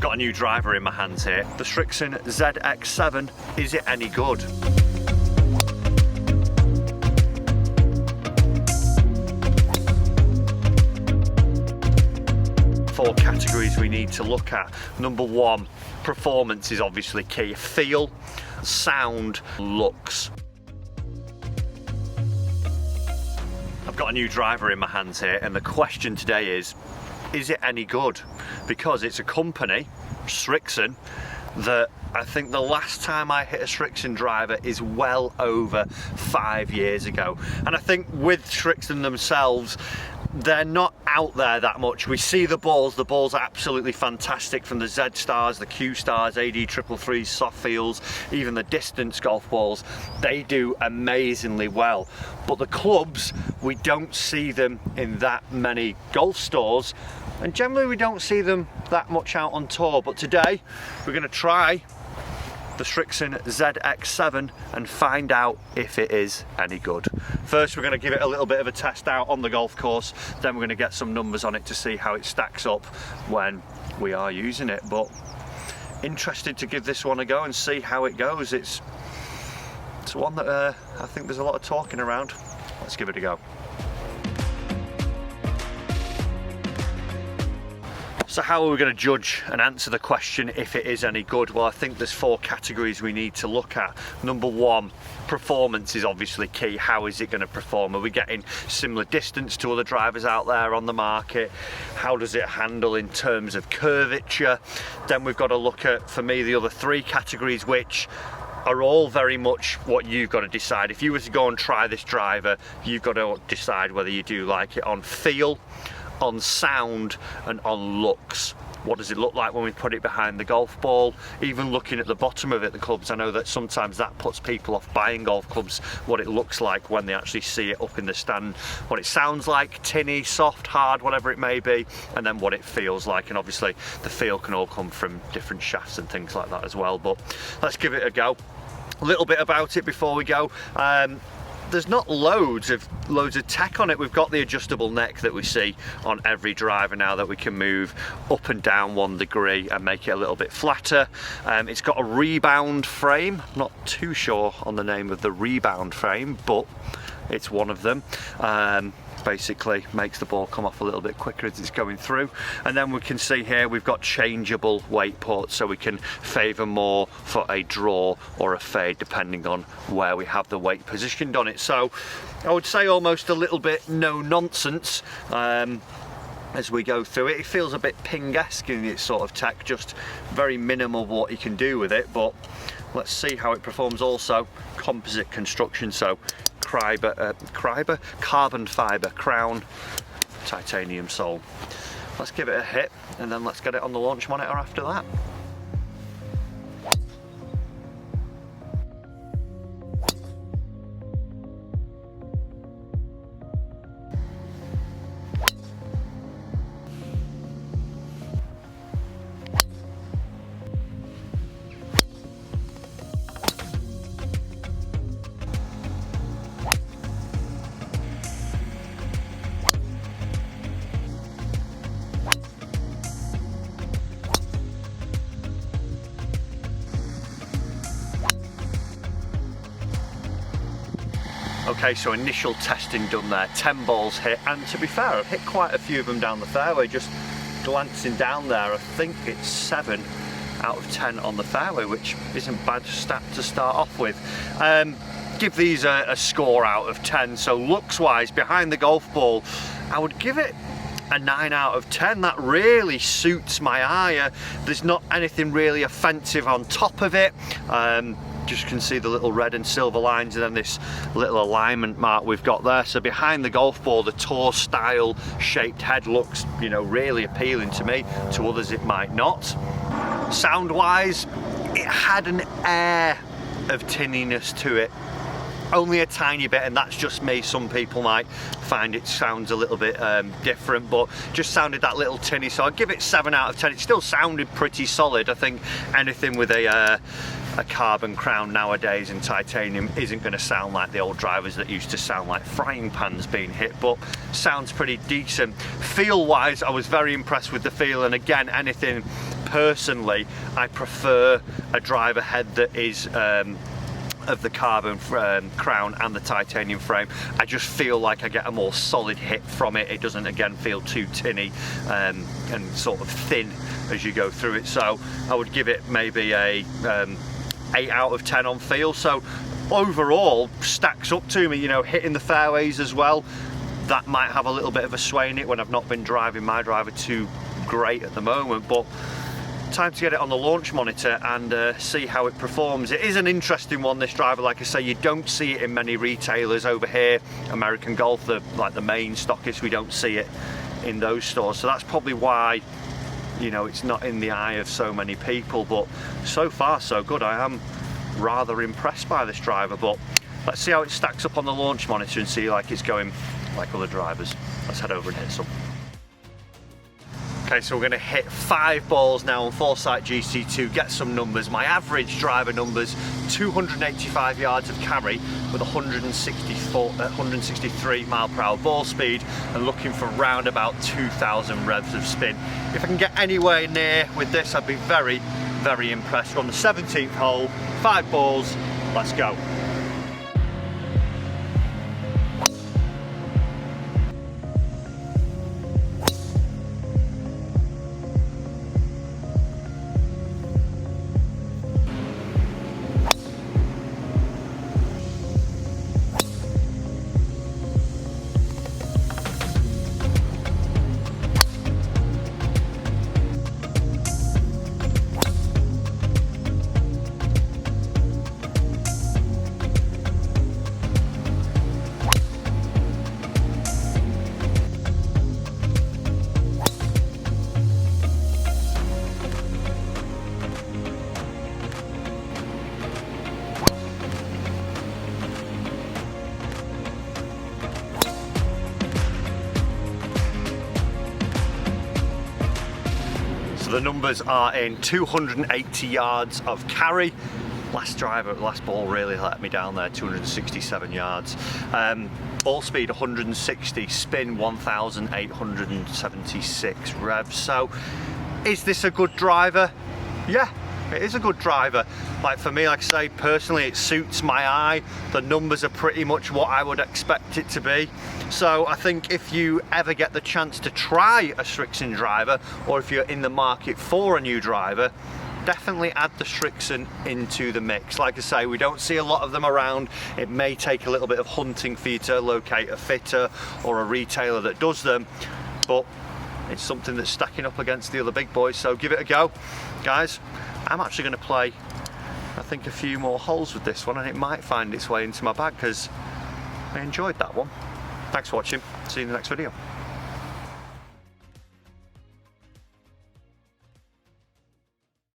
Got a new driver in my hands here. The Srixon ZX7. Is it any good? Four categories we need to look at. Number one, performance is obviously key. Feel, sound, looks. I've got a new driver in my hands here, and the question today is it any good? Because it's a company, Srixon, that I think the last time I hit a Srixon driver is well over 5 years ago. And I think with Srixon themselves, they're not out there that much. We see the balls are absolutely fantastic, from the Z Stars, the Q Stars, AD 333s, soft feels, even the distance golf balls. They do amazingly well. But the clubs, we don't see them in that many golf stores, and generally we don't see them that much out on tour. But today we're going to try the Srixon ZX7 and find out if it is any good. First, we're going to give it a little bit of a test out on the golf course, then we're going to get some numbers on it to see how it stacks up when we are using it. But interested to give this one a go and see how it goes. It's one that I think there's a lot of talking around. Let's give it a go. So how are we going to judge and answer the question if it is any good? Well, I think there's four categories we need to look at. Number one, performance is obviously key. How is it going to perform? Are we getting similar distance to other drivers out there on the market? How does it handle in terms of curvature? Then we've got to look at, for me, the other three categories, which are all very much what you've got to decide. If you were to go and try this driver, you've got to decide whether you do like it on feel, on sound, and on looks. What does it look like when we put it behind the golf ball? Even looking at the bottom of it, the clubs, I know that sometimes that puts people off buying golf clubs, what it looks like when they actually see it up in the stand, what it sounds like, tinny, soft, hard, whatever it may be, and then what it feels like. And obviously the feel can all come from different shafts and things like that as well. But let's give it a go. A little bit about it before we go. There's not loads of tech on it. We've got the adjustable neck that we see on every driver now, that we can move up and down 1 degree and make it a little bit flatter. It's got a rebound frame. I'm not too sure on the name of the rebound frame, but it's one of them. Basically makes the ball come off a little bit quicker as it's going through. And then we can see here we've got changeable weight ports, so we can favour more for a draw or a fade depending on where we have the weight positioned on it. So I would say almost a little bit no nonsense as we go through it. It feels a bit ping-esque in its sort of tech, just very minimal what you can do with it. But let's see how it performs. Also composite construction, so carbon fibre crown, titanium sole. Let's give it a hit and then let's get it on the launch monitor after that. Okay, so initial testing done there, 10 balls hit, and to be fair, I've hit quite a few of them down the fairway. Just glancing down there, I think it's 7 out of 10 on the fairway, which isn't bad stat to start off with. Give these a score out of 10. So looks wise, behind the golf ball, I would give it a 9 out of 10. That really suits my eye. There's not anything really offensive on top of it. Just can see the little red and silver lines, and then this little alignment mark we've got there. So behind the golf ball, the tour style shaped head looks, you know, really appealing to me. To others it might not. Sound wise, it had an air of tinniness to it, only a tiny bit, and that's just me. Some people might find it sounds a little bit different, but just sounded that little tinny. So I'd give it 7 out of 10. It still sounded pretty solid. I think anything with a carbon crown nowadays and titanium isn't going to sound like the old drivers that used to sound like frying pans being hit, but sounds pretty decent. Feel wise, I was very impressed with the feel, and again, anything personally, I prefer a driver head that is of the carbon crown and the titanium frame. I just feel like I get a more solid hit from it. It doesn't again feel too tinny and sort of thin as you go through it. So I would give it maybe a 8 out of 10 on feel. So overall stacks up to me, you know, hitting the fairways as well. That might have a little bit of a sway in it when I've not been driving my driver too great at the moment, but time to get it on the launch monitor and see how it performs. It is an interesting one, this driver. Like I say, you don't see it in many retailers over here. American Golf, like the main stockist, we don't see it in those stores, so that's probably why, you know, it's not in the eye of so many people. But so far so good. I am rather impressed by this driver, but let's see how it stacks up on the launch monitor and see like it's going like other drivers. Let's head over and hit some. Okay, so we're going to hit 5 balls now on Foresight GC2, get some numbers. My average driver numbers, 285 yards of carry with 163 mile per hour ball speed, and looking for round about 2,000 revs of spin. If I can get anywhere near with this, I'd be very, very impressed. We're on the 17th hole, 5 balls, let's go. The numbers are in 280 yards of carry. Last ball really let me down there, 267 yards. Ball speed 160, spin 1,876 revs. So is this a good driver? Yeah, it is a good driver. Like for me, like I say, personally it suits my eye. The numbers are pretty much what I would expect it to be. So I think if you ever get the chance to try a Srixon driver, or if you're in the market for a new driver, definitely add the Srixon into the mix. Like I say, we don't see a lot of them around. It may take a little bit of hunting for you to locate a fitter or a retailer that does them, but it's something that's stacking up against the other big boys, so give it a go. Guys, I'm actually going to play, I think, a few more holes with this one, and it might find its way into my bag because I enjoyed that one. Thanks for watching. See you in the next video.